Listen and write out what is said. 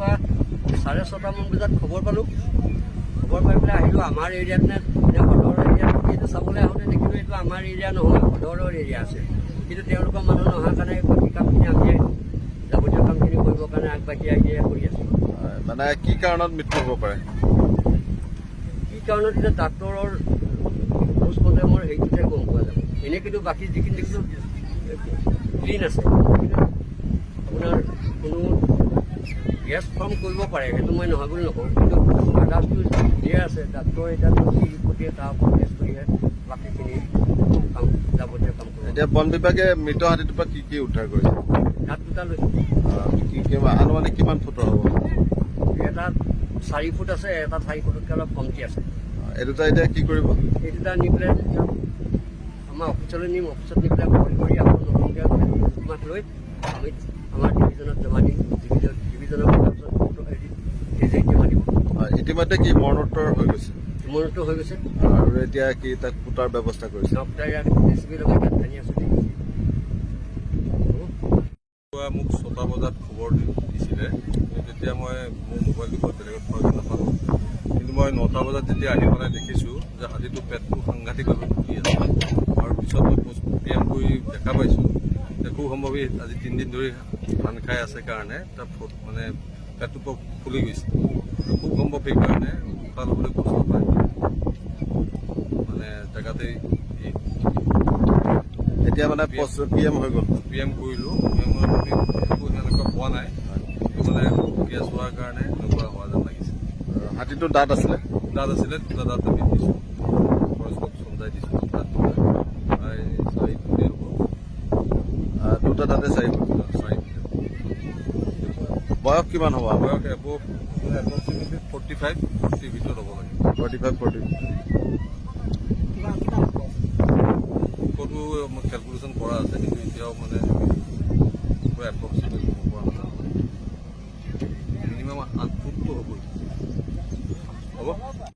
ৰাতিপুৱা 6:30মান বজাত খবৰ পালোঁ। খবৰ পাই পেলাই আহিলোঁ আমাৰ এৰিয়াত নে সদৰৰ এৰিয়াত এইটো চাবলৈ আহোঁতে দেখিলোঁ এইটো আমাৰ এৰিয়া নহয়, সদৰৰ এৰিয়া আছে। কিন্তু তেওঁলোকৰ মানুহ নহাৰ কাৰণে বাকী কামখিনি আমি যাৱতীয় কামখিনি কৰিবৰ কাৰণে আগবাঢ়ি আহি কৰি আছোঁ। মানে কি কাৰণত মৃত্যু হ'ব পাৰে? কি কাৰণত এতিয়া ডাক্তৰৰ পোষ্টমৰ্টেমৰ হেৰিটোতে গম পোৱা যাব। এনেই কিন্তু বাকী যিখিনি দেখিছোঁ ক্লিন আছে। আপোনাৰ কোনো গেছ ফৰ্ম কৰিব পাৰে, সেইটো মই নহয় বুলি নকওঁ, কিন্তু আদাৰ্ছটো ক্লিয়াৰ আছে। ডাক্তৰ এতিয়া কি ৰিপৰ্ট দিয়ে তাৰ ওপৰত টেষ্ট কৰিহে বাকীখিনি কাম যাৱতীয় কাম কৰিব। এতিয়া বন বিভাগে মৃত হাতীটোৰ পৰা কি উদ্ধাৰ কৰিছে? দাঁত দুটা লৈছে। আনুমানিক কিমান ফুটৰ হ'ব? এটা 4 ফুট আছে, এটা 4 ফুটতকৈ অলপ কমটি আছে। এই দুটা এতিয়া কি কৰিব? এই দুটা নি পেলাই আমাৰ অফিচলৈ নিম, অফিচত নি পেলাই বইল কৰি আকৌ নতুনকৈ মাছ লৈ আমি আমাৰ ডিভিজনত জমা দিম। ডিভিজনৰ তাৰপিছত জমা দিব। ইতিমধ্যে কি মৰণোত্তৰ হৈ গৈছে? মৰণোত্তৰ হৈ গৈছে আৰু এতিয়া কি তাক পুতাৰ ব্যৱস্থা কৰিছে? মোক 6টা বজাত খবৰ দিছিলে, তেতিয়া মই মোৰ মোবাইলটো বেলেগত থোৱা নাপালোঁ। কিন্তু মই 9টা বজাত যেতিয়া আহি পেলাই দেখিছোঁ যে হাতীটো পেটটো সাংঘাতিকভাৱে ফুলি আছে। আৰু পিছত মই PM কৰি দেখা পাইছোঁ যে খুব সম্ভৱেই আজি 3 দিন ধৰি ধান খাই আছে কাৰণে তাৰ মানে পেটটো ফুলি গৈছে। খুব সম্ভৱ সেইকাৰণে উশাহ ল'বলৈ কষ্ট পায়, মানে জেগাতেই। এতিয়া মানে PM হৈ গ'ল। PM কৰিলোঁ, একো সেনেকুৱা পোৱা নাই, কিন্তু মানে গেছ হোৱাৰ কাৰণে এনেকুৱা হোৱা যেন লাগিছে। হাতীটোৰ দাঁত আছিলে? দাঁত আছিলে, দুটা দাঁত আমি দিছোঁ, ফৰেষ্টক চমজাই দিছোঁ। দাঁত দুটা প্ৰায় 4 ফুটেই হ'ব। দুটা দাঁতে 4 ফুট। বয়স কিমান হ'ব? বয়স এপ্ৰক্সিমেটলি 45-40 ভিতৰত হ'ব লাগে। 45-40। ক'তো কেলকুলেশ্যন কৰা আছে, কিন্তু এতিয়াও মানে এপ্ৰক্সিমেট হ'ব পৰা নাযায়। মিনিমাম 8 ফুটটো হ'বই।